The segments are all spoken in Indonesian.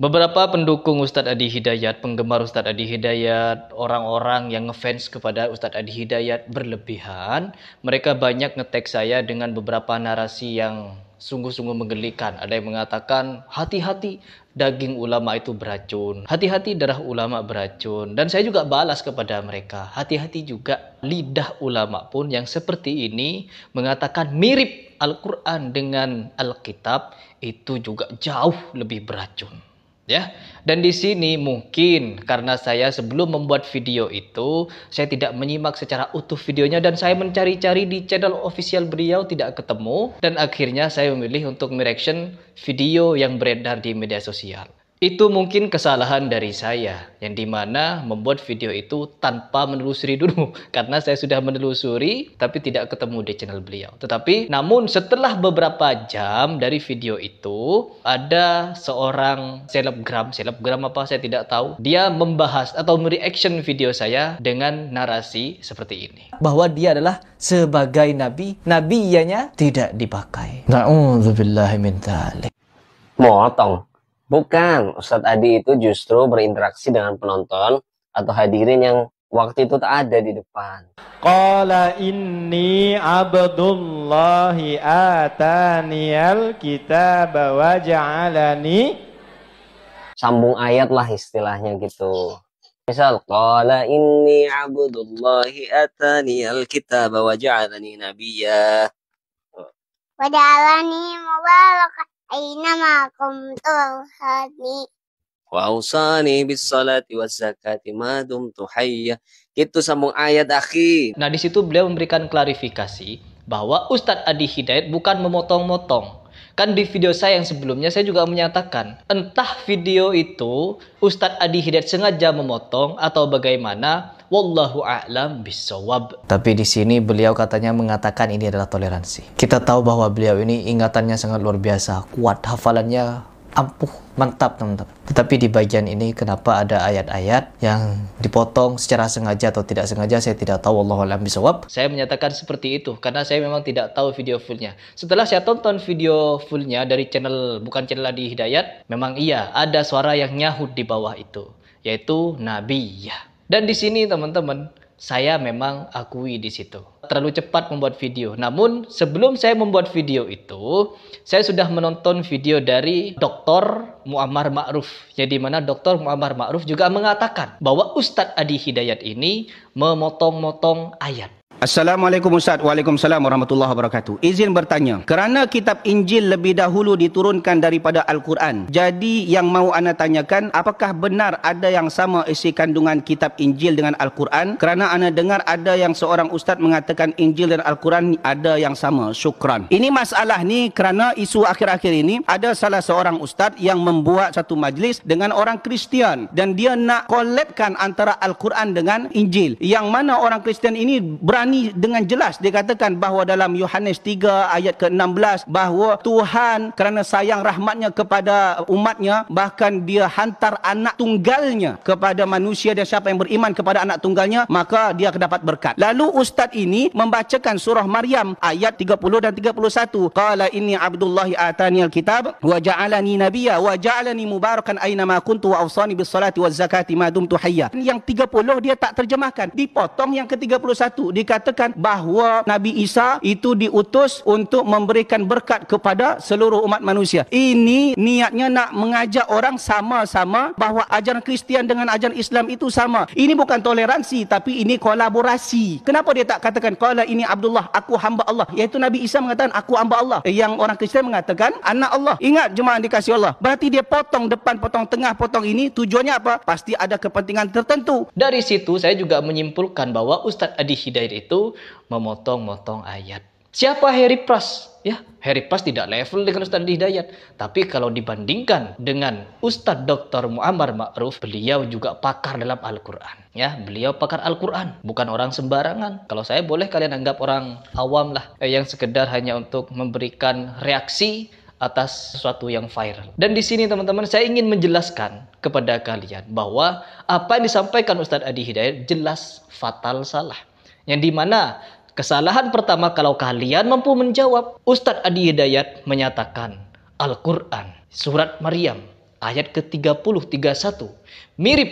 Beberapa pendukung Ustadz Adi Hidayat, penggemar Ustadz Adi Hidayat, orang-orang yang ngefans kepada Ustadz Adi Hidayat berlebihan. Mereka banyak nge-tag saya dengan beberapa narasi yang sungguh-sungguh menggelikan. Ada yang mengatakan, hati-hati daging ulama itu beracun. Hati-hati darah ulama beracun. Dan saya juga balas kepada mereka, hati-hati juga lidah ulama pun yang seperti ini mengatakan mirip Al-Quran dengan Alkitab itu juga jauh lebih beracun. Ya, dan di sini mungkin karena saya sebelum membuat video itu saya tidak menyimak secara utuh videonya dan saya mencari-cari di channel official beliau tidak ketemu, dan akhirnya saya memilih untuk mereaction video yang beredar di media sosial. Itu mungkin kesalahan dari saya, yang dimana membuat video itu tanpa menelusuri dulu. Karena saya sudah menelusuri, tapi tidak ketemu di channel beliau. Tetapi, namun setelah beberapa jam dari video itu, ada seorang selebgram apa saya tidak tahu. Dia membahas atau mereaction video saya dengan narasi seperti ini. Bahwa dia adalah sebagai nabi, ianya tidak dipakai. Na'udzubillahi min dzalik. Motong. Bukan, Ustadz Adi itu justru berinteraksi dengan penonton atau hadirin yang waktu itu tak ada di depan. Qala inni abdullahi ataniyal kitaba wa ja'alani. Sambung ayat lah istilahnya gitu. Misal, qala inni abdullahi ataniyal kitaba wa ja'alani nabiyya. Wa ja'alani mubarakan Ainama kuntu hadi wa ausani bis salati waz zakati ma dumtu hayya. Itu sambung ayat, akhi. Nah, di situ beliau memberikan klarifikasi bahwa Ustadz Adi Hidayat bukan memotong-motong. Kan di video saya yang sebelumnya saya juga menyatakan, entah video itu Ustadz Adi Hidayat sengaja memotong atau bagaimana, wallahu a'lam bissawab. Tapi di sini beliau katanya mengatakan ini adalah toleransi. Kita tahu bahwa beliau ini ingatannya sangat luar biasa, kuat, hafalannya ampuh, mantap teman-teman. Tetapi di bagian ini kenapa ada ayat-ayat yang dipotong secara sengaja atau tidak sengaja, saya tidak tahu, wallahu a'lam bissawab. Saya menyatakan seperti itu karena saya memang tidak tahu video fullnya. Setelah saya tonton video fullnya dari channel, bukan channel Adi Hidayat, memang iya ada suara yang nyahut di bawah itu, yaitu Nabi ya. Dan di sini teman-teman, saya memang akui di situ terlalu cepat membuat video. Namun sebelum saya membuat video itu, saya sudah menonton video dari Dr. Muammar Ma'ruf, yang dimana Dr. Muammar Ma'ruf juga mengatakan bahwa Ustadz Adi Hidayat ini memotong-motong ayat. Assalamualaikum Ustaz. Waalaikumsalam warahmatullahi wabarakatuh. Izin bertanya, kerana kitab Injil lebih dahulu diturunkan daripada Al-Quran, jadi yang mau ana tanyakan, apakah benar ada yang sama isi kandungan kitab Injil dengan Al-Quran? Kerana ana dengar ada yang seorang ustaz mengatakan Injil dan Al-Quran ada yang sama. Syukran. Ini masalah ni kerana isu akhir-akhir ini ada salah seorang ustaz yang membuat satu majlis dengan orang Kristian dan dia nak collabkan antara Al-Quran dengan Injil, yang mana orang Kristian ini berani dengan jelas dia katakan bahawa dalam Yohanes 3 ayat ke-16 bahawa Tuhan kerana sayang rahmatnya kepada umatnya, bahkan dia hantar anak tunggalnya kepada manusia, dan siapa yang beriman kepada anak tunggalnya maka dia akan dapat berkat. Lalu ustaz ini membacakan surah Maryam ayat 30 dan 31. Qala inni abdullahi ataniyal kitab wa ja'alani nabiyya wa ja'alani mubarakan aynama kuntu wa awsani bis salati waz zakati ma dumtu hayya. Yang 30 dia tak terjemahkan, dipotong yang ke-31. Dikatakan bahawa Nabi Isa itu diutus untuk memberikan berkat kepada seluruh umat manusia. Ini niatnya nak mengajak orang sama-sama bahawa ajaran Kristian dengan ajaran Islam itu sama. Ini bukan toleransi, tapi ini kolaborasi. Kenapa dia tak katakan qala ini Abdullah, aku hamba Allah? Iaitu Nabi Isa mengatakan aku hamba Allah. Yang orang Kristian mengatakan anak Allah. Ingat jemaah dikasihi Allah. Berarti dia potong depan, potong tengah, potong ini tujuannya apa? Pasti ada kepentingan tertentu. Dari situ saya juga menyimpulkan bahwa Ustadz Adi Hidayat itu memotong-motong ayat. Siapa Harry Pras? Ya, Harry Pras tidak level dengan Ustadz Adi Hidayat. Tapi kalau dibandingkan dengan Ustadz Dr. Muammar Ma'ruf, beliau juga pakar dalam Al-Quran. Ya, beliau pakar Al-Quran, bukan orang sembarangan. Kalau saya boleh kalian anggap orang awam lah, yang sekedar hanya untuk memberikan reaksi atas sesuatu yang viral. Dan di sini teman-teman, saya ingin menjelaskan kepada kalian bahwa apa yang disampaikan Ustadz Adi Hidayat jelas fatal salah. Yang dimana kesalahan pertama, kalau kalian mampu menjawab, Ustadz Adi Hidayat menyatakan Al-Quran, surat Maryam, ayat ke-30, 31. Mirip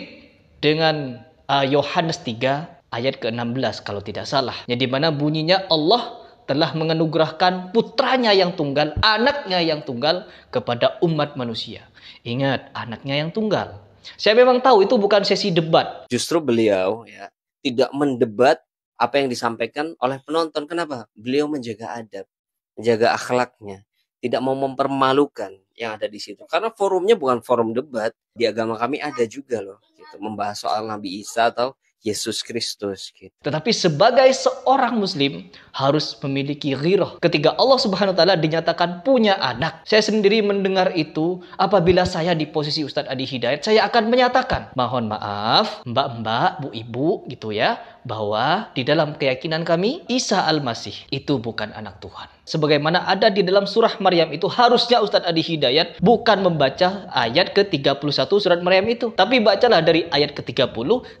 dengan Yohanes 3 ayat ke-16 kalau tidak salah. Yang dimana bunyinya Allah telah menganugerahkan putranya yang tunggal, anaknya yang tunggal kepada umat manusia. Ingat, anaknya yang tunggal. Saya memang tahu itu bukan sesi debat. Justru beliau ya tidak mendebat apa yang disampaikan oleh penonton. Kenapa? Beliau menjaga adab, menjaga akhlaknya, tidak mau mempermalukan yang ada di situ. Karena forumnya bukan forum debat. Di agama kami ada juga loh, gitu, membahas soal Nabi Isa atau Yesus Kristus gitu. Tetapi sebagai seorang muslim harus memiliki ghirah. Ketika Allah Subhanahu wa taala dinyatakan punya anak, saya sendiri mendengar itu, apabila saya di posisi Ustadz Adi Hidayat, saya akan menyatakan, mohon maaf, mbak-mbak, bu-ibu gitu ya, bahwa di dalam keyakinan kami Isa Al-Masih itu bukan anak Tuhan. Sebagaimana ada di dalam surah Maryam itu, harusnya Ustadz Adi Hidayat bukan membaca ayat ke-31 surat Maryam itu, tapi bacalah dari ayat ke-30,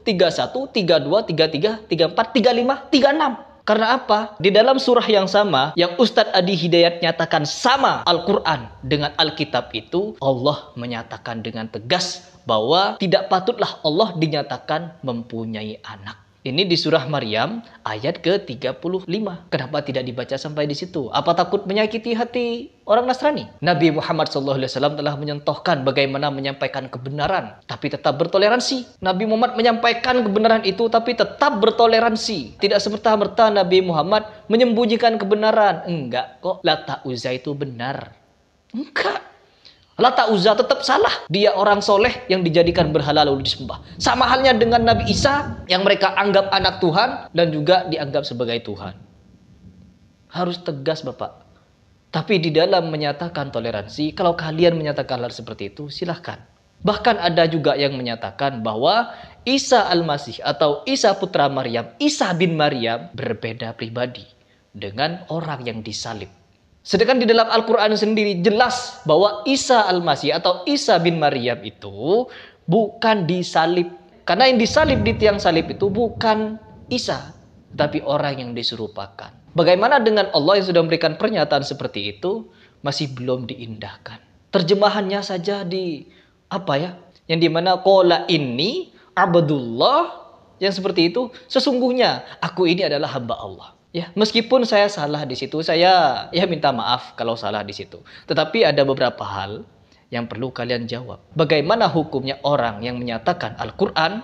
31, 32, 33, 34, 35, 36. Karena apa? Di dalam surah yang sama, yang Ustadz Adi Hidayat nyatakan sama Al-Quran dengan Alkitab itu, Allah menyatakan dengan tegas bahwa tidak patutlah Allah dinyatakan mempunyai anak. Ini di surah Maryam ayat ke-35. Kenapa tidak dibaca sampai di situ? Apa takut menyakiti hati orang Nasrani? Nabi Muhammad SAW telah menyentuhkan bagaimana menyampaikan kebenaran, tapi tetap bertoleransi. Nabi Muhammad menyampaikan kebenaran itu, tapi tetap bertoleransi. Tidak semerta-merta Nabi Muhammad menyembunyikan kebenaran. Enggak kok, Lata Uzza itu benar. Enggak. Lata Uzza tetap salah. Dia orang soleh yang dijadikan berhala lalu disembah. Sama halnya dengan Nabi Isa yang mereka anggap anak Tuhan dan juga dianggap sebagai Tuhan. Harus tegas Bapak. Tapi di dalam menyatakan toleransi, kalau kalian menyatakan hal seperti itu, silahkan. Bahkan ada juga yang menyatakan bahwa Isa Al-Masih atau Isa putra Maryam, Isa bin Maryam berbeda pribadi dengan orang yang disalib. Sedangkan di dalam Al-Quran sendiri jelas bahwa Isa Al-Masih atau Isa bin Maryam itu bukan disalib. Karena yang disalib di tiang salib itu bukan Isa, tapi orang yang diserupakan. Bagaimana dengan Allah yang sudah memberikan pernyataan seperti itu masih belum diindahkan. Terjemahannya saja yang dimana qala inni abdullah, yang seperti itu, sesungguhnya aku ini adalah hamba Allah. Ya, meskipun saya salah di situ, saya minta maaf kalau salah di situ. Tetapi ada beberapa hal yang perlu kalian jawab. Bagaimana hukumnya orang yang menyatakan Al-Quran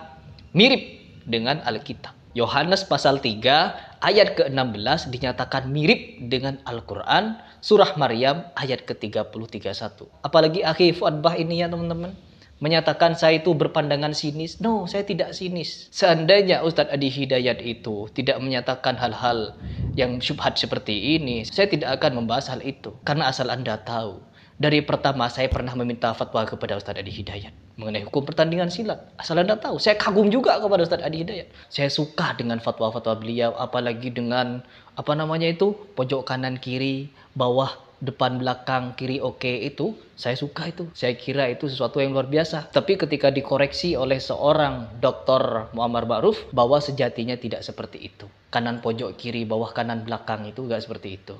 mirip dengan Alkitab? Yohanes pasal 3 ayat ke-16 dinyatakan mirip dengan Al-Quran. Surah Maryam ayat ke-30-31. Apalagi akhi Fuad Bah ini ya teman-teman, menyatakan saya itu berpandangan sinis. No, saya tidak sinis. Seandainya Ustadz Adi Hidayat itu tidak menyatakan hal-hal yang syubhat seperti ini, saya tidak akan membahas hal itu. Karena asal Anda tahu, dari pertama saya pernah meminta fatwa kepada Ustadz Adi Hidayat mengenai hukum pertandingan silat. Asal Anda tahu, saya kagum juga kepada Ustadz Adi Hidayat. Saya suka dengan fatwa-fatwa beliau, apalagi dengan pojok kanan kiri, bawah depan belakang kiri oke, itu saya suka itu. Saya kira itu sesuatu yang luar biasa. Tapi ketika dikoreksi oleh seorang Dr. Muammar Ma'ruf bahwa sejatinya tidak seperti itu. Kanan pojok kiri, bawah kanan belakang itu enggak seperti itu.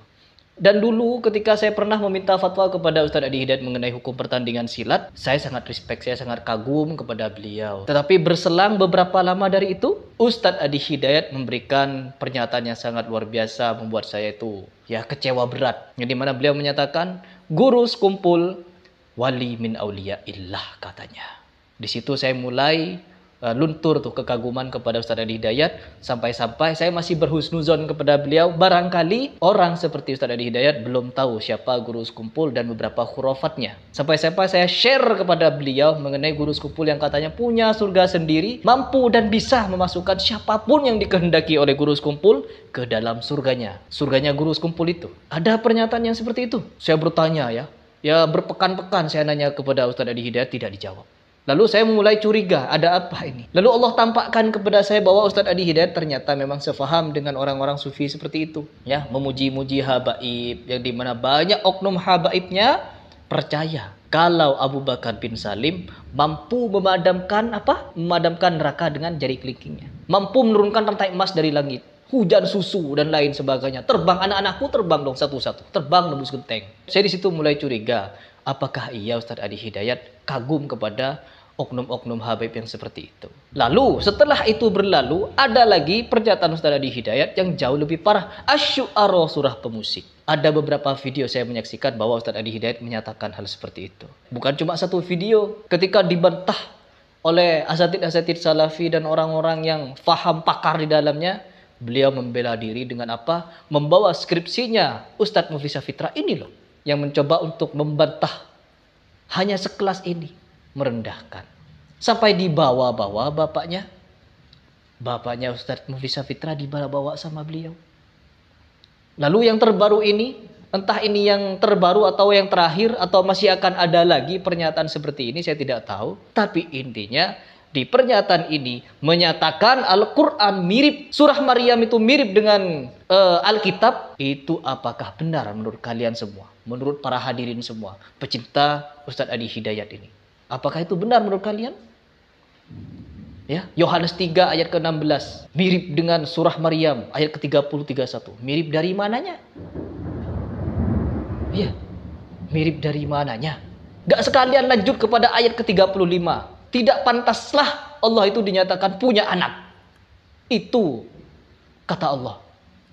Dan dulu ketika saya pernah meminta fatwa kepada Ustadz Adi Hidayat mengenai hukum pertandingan silat, saya sangat respect, saya sangat kagum kepada beliau. Tetapi berselang beberapa lama dari itu, Ustadz Adi Hidayat memberikan pernyataan yang sangat luar biasa, membuat saya itu kecewa berat. Yang dimana beliau menyatakan, guru sekumpul wali min auliya illah, katanya. Di situ saya mulai luntur tuh kekaguman kepada Ustadz Adi Hidayat, sampai-sampai saya masih berhusnuzon kepada beliau. Barangkali orang seperti Ustadz Adi Hidayat belum tahu siapa guru sekumpul dan beberapa khurafatnya. Sampai-sampai saya share kepada beliau mengenai guru sekumpul yang katanya punya surga sendiri, mampu dan bisa memasukkan siapapun yang dikehendaki oleh guru sekumpul ke dalam surganya. Surganya guru sekumpul itu. Ada pernyataan yang seperti itu. Saya bertanya ya berpekan-pekan saya nanya kepada Ustadz Adi Hidayat, tidak dijawab. Lalu saya mulai curiga, ada apa ini? Lalu Allah tampakkan kepada saya bahwa Ustadz Adi Hidayat ternyata memang sefaham dengan orang-orang sufi seperti itu. Ya, memuji-muji habaib, yang dimana banyak oknum habaibnya percaya kalau Abu Bakar bin Salim mampu memadamkan neraka dengan jari kelingkingnya. Mampu menurunkan rantai emas dari langit, hujan susu dan lain sebagainya. Terbang, anak-anakku terbang dong satu-satu, terbang nembus genteng. Saya di situ mulai curiga. Apakah iya Ustadz Adi Hidayat kagum kepada oknum-oknum Habib yang seperti itu? Lalu setelah itu berlalu, ada lagi pernyataan Ustadz Adi Hidayat yang jauh lebih parah. Asy-Syu'ara, surah pemusik. Ada beberapa video saya menyaksikan bahwa Ustadz Adi Hidayat menyatakan hal seperti itu. Bukan cuma satu video. Ketika dibantah oleh asatid-asatid salafi dan orang-orang yang faham pakar di dalamnya, beliau membela diri dengan apa? Membawa skripsinya Ustadz Muflisa Fitra ini loh, yang mencoba untuk membantah hanya sekelas ini, merendahkan. Sampai dibawa-bawa bapaknya. Bapaknya Ustadz Muflisa Fitra dibawa-bawa sama beliau. Lalu yang terbaru ini, entah ini yang terbaru atau yang terakhir, atau masih akan ada lagi pernyataan seperti ini, saya tidak tahu. Tapi intinya, di pernyataan ini menyatakan Al-Quran mirip, surah Maryam itu mirip dengan Alkitab. Itu apakah benar menurut kalian semua? Menurut para hadirin semua, pecinta Ustadz Adi Hidayat ini. Apakah itu benar menurut kalian? Ya, Yohanes 3 ayat ke-16 mirip dengan surah Maryam ayat ke-30-31. Mirip dari mananya? Ya, mirip dari mananya? Gak sekalian lanjut kepada ayat ke-35. Tidak pantaslah Allah itu dinyatakan punya anak. Itu kata Allah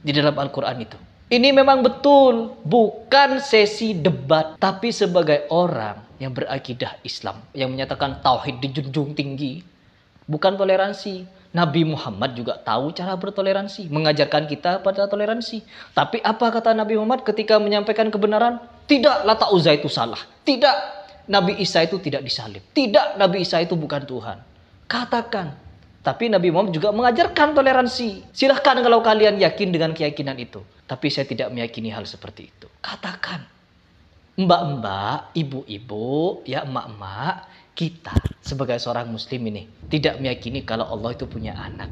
di dalam Al-Quran itu. Ini memang betul, bukan sesi debat, tapi sebagai orang yang berakidah Islam, yang menyatakan tauhid dijunjung tinggi, bukan toleransi. Nabi Muhammad juga tahu cara bertoleransi, mengajarkan kita pada toleransi. Tapi apa kata Nabi Muhammad ketika menyampaikan kebenaran? Tidak, Lata Uzza itu salah. Tidak, Nabi Isa itu tidak disalib. Tidak, Nabi Isa itu bukan Tuhan. Katakan. Tapi Nabi Muhammad juga mengajarkan toleransi. Silahkan kalau kalian yakin dengan keyakinan itu. Tapi saya tidak meyakini hal seperti itu. Katakan. Mbak-mbak, ibu-ibu, ya emak-emak, kita sebagai seorang muslim ini tidak meyakini kalau Allah itu punya anak.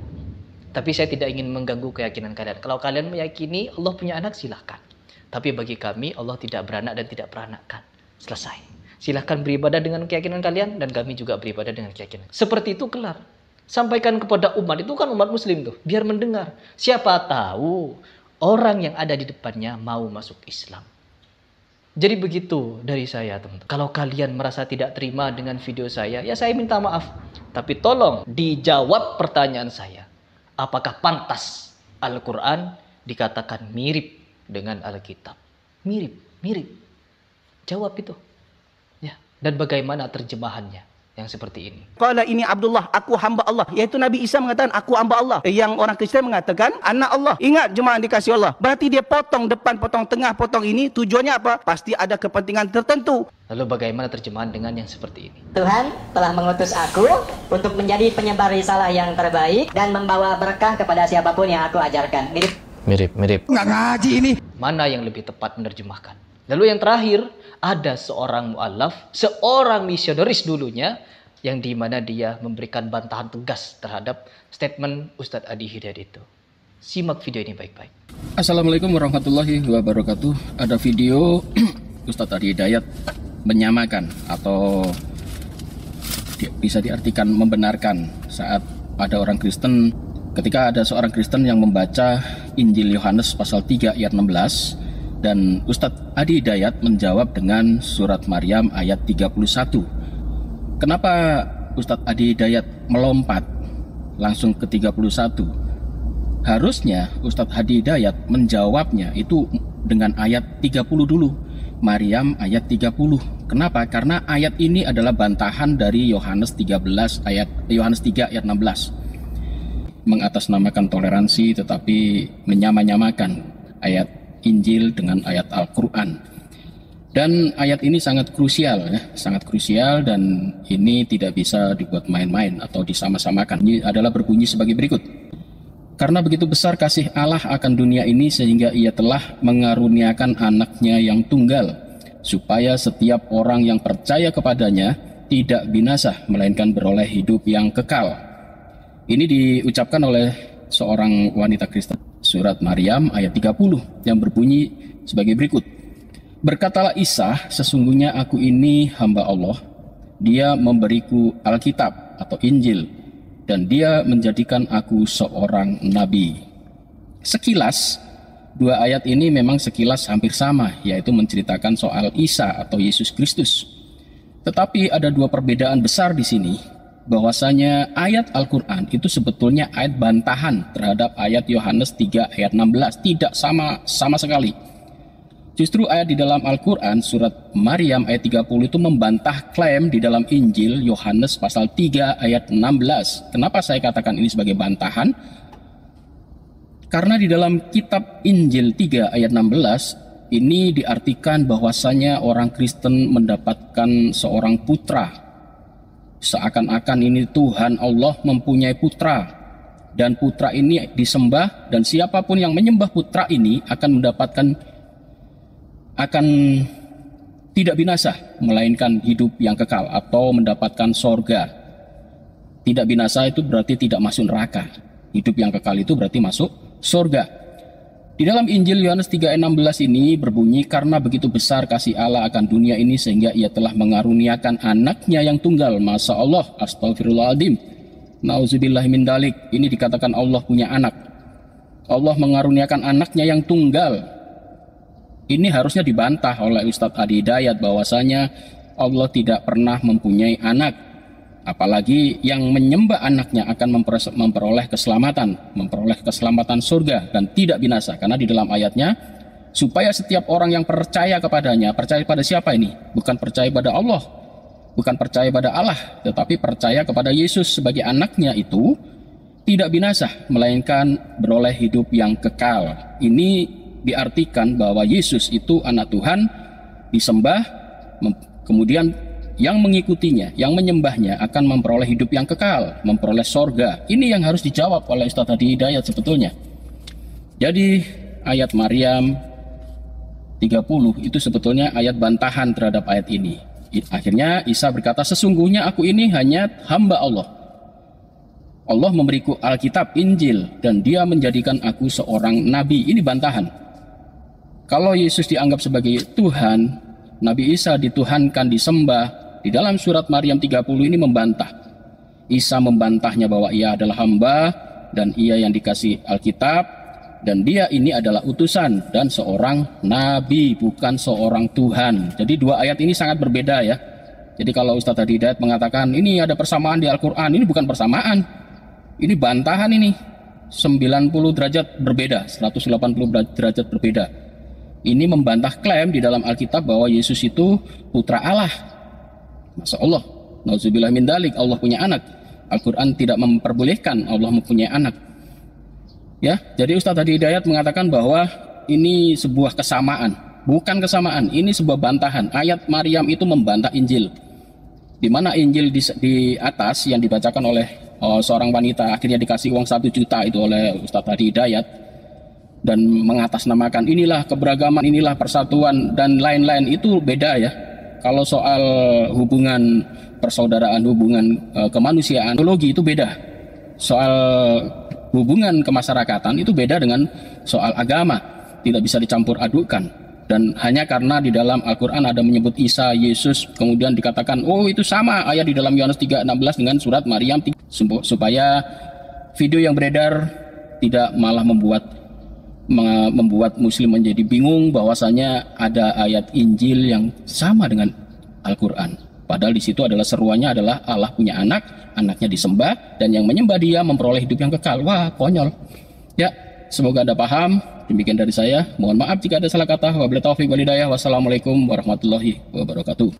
Tapi saya tidak ingin mengganggu keyakinan kalian. Kalau kalian meyakini Allah punya anak, silahkan. Tapi bagi kami Allah tidak beranak dan tidak peranakan. Selesai. Silahkan beribadah dengan keyakinan kalian dan kami juga beribadah dengan keyakinan. Seperti itu kelar. Sampaikan kepada umat, itu kan umat muslim tuh, biar mendengar. Siapa tahu orang yang ada di depannya mau masuk Islam. Jadi begitu dari saya, teman-teman. Kalau kalian merasa tidak terima dengan video saya, ya saya minta maaf. Tapi tolong dijawab pertanyaan saya. Apakah pantas Al-Quran dikatakan mirip dengan Alkitab? Mirip, mirip. Jawab itu. Ya. Dan bagaimana terjemahannya? Yang seperti ini. Qala ini Abdullah, aku hamba Allah. Yaitu Nabi Isa mengatakan aku hamba Allah. Yang orang Kristen mengatakan anak Allah. Ingat jemaah dikasih Allah. Berarti dia potong depan, potong tengah, potong ini. Tujuannya apa? Pasti ada kepentingan tertentu. Lalu bagaimana terjemahan dengan yang seperti ini? Tuhan telah mengutus aku untuk menjadi penyebar risalah yang terbaik dan membawa berkah kepada siapapun yang aku ajarkan. Mirip. Nggak ngaji ini. Mana yang lebih tepat menerjemahkan? Lalu yang terakhir, ada seorang mu'alaf, seorang misionaris dulunya, yang dimana dia memberikan bantahan tegas terhadap statement Ustadz Adi Hidayat itu. Simak video ini baik-baik. Assalamualaikum warahmatullahi wabarakatuh. Ada video Ustadz Adi Hidayat menyamakan atau bisa diartikan membenarkan saat ada orang Kristen, ketika ada seorang Kristen yang membaca Injil Yohanes pasal 3 ayat 16, dan Ustadz Adi Hidayat menjawab dengan surat Maryam ayat 31. Kenapa Ustadz Adi Hidayat melompat langsung ke 31? Harusnya Ustadz Adi Hidayat menjawabnya itu dengan ayat 30 dulu. Maryam ayat 30. Kenapa? Karena ayat ini adalah bantahan dari Yohanes 3 ayat 16. Mengatasnamakan toleransi tetapi menyamakan ayat Injil dengan ayat Al-Quran. Dan ayat ini sangat krusial ya, sangat krusial, dan ini tidak bisa dibuat main-main atau disama-samakan. Ini adalah berbunyi sebagai berikut. Karena begitu besar kasih Allah akan dunia ini sehingga ia telah mengaruniakan anaknya yang tunggal, supaya setiap orang yang percaya kepadanya tidak binasa, melainkan beroleh hidup yang kekal. Ini diucapkan oleh seorang wanita Kristen. Surat Maryam ayat 30 yang berbunyi sebagai berikut. Berkatalah Isa, sesungguhnya aku ini hamba Allah. Dia memberiku Alkitab atau Injil, dan dia menjadikan aku seorang nabi. Sekilas Dua ayat ini memang sekilas hampir sama, yaitu menceritakan soal Isa atau Yesus Kristus. Tetapi ada dua perbedaan besar di sini, bahwasanya ayat Al-Quran itu sebetulnya ayat bantahan terhadap ayat Yohanes 3 ayat 16, tidak sama sekali. Justru ayat di dalam Al-Quran surat Maryam ayat 30 itu membantah klaim di dalam Injil Yohanes pasal 3 ayat 16. Kenapa saya katakan ini sebagai bantahan? Karena di dalam kitab Injil 3 ayat 16 ini diartikan bahwasanya orang Kristen mendapatkan seorang putra. Seakan-akan ini Tuhan Allah mempunyai putra, dan putra ini disembah, dan siapapun yang menyembah putra ini akan tidak binasa, melainkan hidup yang kekal atau mendapatkan sorga. Tidak binasa itu berarti tidak masuk neraka. Hidup yang kekal itu berarti masuk sorga. Di dalam Injil Yohanes 3 ayat 16 ini berbunyi, karena begitu besar kasih Allah akan dunia ini sehingga ia telah mengaruniakan anaknya yang tunggal. Masya Allah, astagfirullahaladzim, nauzubillah min dalik. Ini dikatakan Allah punya anak. Allah mengaruniakan anaknya yang tunggal. Ini harusnya dibantah oleh Ustadz Adi Hidayat bahwasanya Allah tidak pernah mempunyai anak. Apalagi yang menyembah anaknya akan memperoleh keselamatan surga dan tidak binasa. Karena di dalam ayatnya, supaya setiap orang yang percaya kepadanya, percaya pada siapa ini? Bukan percaya pada Allah, bukan percaya pada Allah, tetapi percaya kepada Yesus sebagai anaknya itu tidak binasa, melainkan beroleh hidup yang kekal. Ini diartikan bahwa Yesus itu anak Tuhan, disembah, kemudian yang mengikutinya, yang menyembahnya akan memperoleh hidup yang kekal, memperoleh sorga. Ini yang harus dijawab oleh Ustadz Adi Hidayat sebetulnya. Jadi ayat Maryam 30 itu sebetulnya ayat bantahan terhadap ayat ini. Akhirnya Isa berkata, sesungguhnya aku ini hanya hamba Allah. Allah memberiku Alkitab, Injil, dan dia menjadikan aku seorang nabi. Ini bantahan. Kalau Yesus dianggap sebagai Tuhan, Nabi Isa dituhankan, disembah. Di dalam surat Maryam 30 ini membantah. Isa membantahnya bahwa ia adalah hamba dan ia yang dikasih Alkitab, dan dia ini adalah utusan dan seorang nabi, bukan seorang Tuhan. Jadi dua ayat ini sangat berbeda ya. Jadi kalau Ustadz Adi Hidayat mengatakan ini ada persamaan di Al-Quran, ini bukan persamaan. Ini bantahan ini. 90 derajat berbeda, 180 derajat berbeda. Ini membantah klaim di dalam Alkitab bahwa Yesus itu putra Allah. Masya Allah, nauzubillah min dalik, Allah punya anak. Al-Quran tidak memperbolehkan Allah mempunyai anak. Ya, jadi Ustadz Adi Hidayat mengatakan bahwa ini sebuah kesamaan. Bukan kesamaan, ini sebuah bantahan. Ayat Maryam itu membantah Injil. Di mana Injil di atas yang dibacakan oleh seorang wanita, akhirnya dikasih uang 1 juta itu oleh Ustadz Adi Hidayat, dan mengatasnamakan inilah keberagaman, inilah persatuan, dan lain-lain. Itu beda ya. Kalau soal hubungan persaudaraan, hubungan kemanusiaan, teologi itu beda. Soal hubungan kemasyarakatan itu beda dengan soal agama. Tidak bisa dicampur adukan. Dan hanya karena di dalam Al-Quran ada menyebut Isa, Yesus, kemudian dikatakan, oh itu sama ayat di dalam Yohanes 3:16 dengan surat Maryam 3. Supaya video yang beredar tidak malah membuat Muslim menjadi bingung bahwasanya ada ayat Injil yang sama dengan Al-Quran. Padahal di situ adalah seruannya adalah Allah punya anak, anaknya disembah, dan yang menyembah dia memperoleh hidup yang kekal. Wah, konyol. Ya, semoga Anda paham. Demikian dari saya. Mohon maaf jika ada salah kata. Wabillahi taufiq wal hidayah. Wassalamualaikum warahmatullahi wabarakatuh.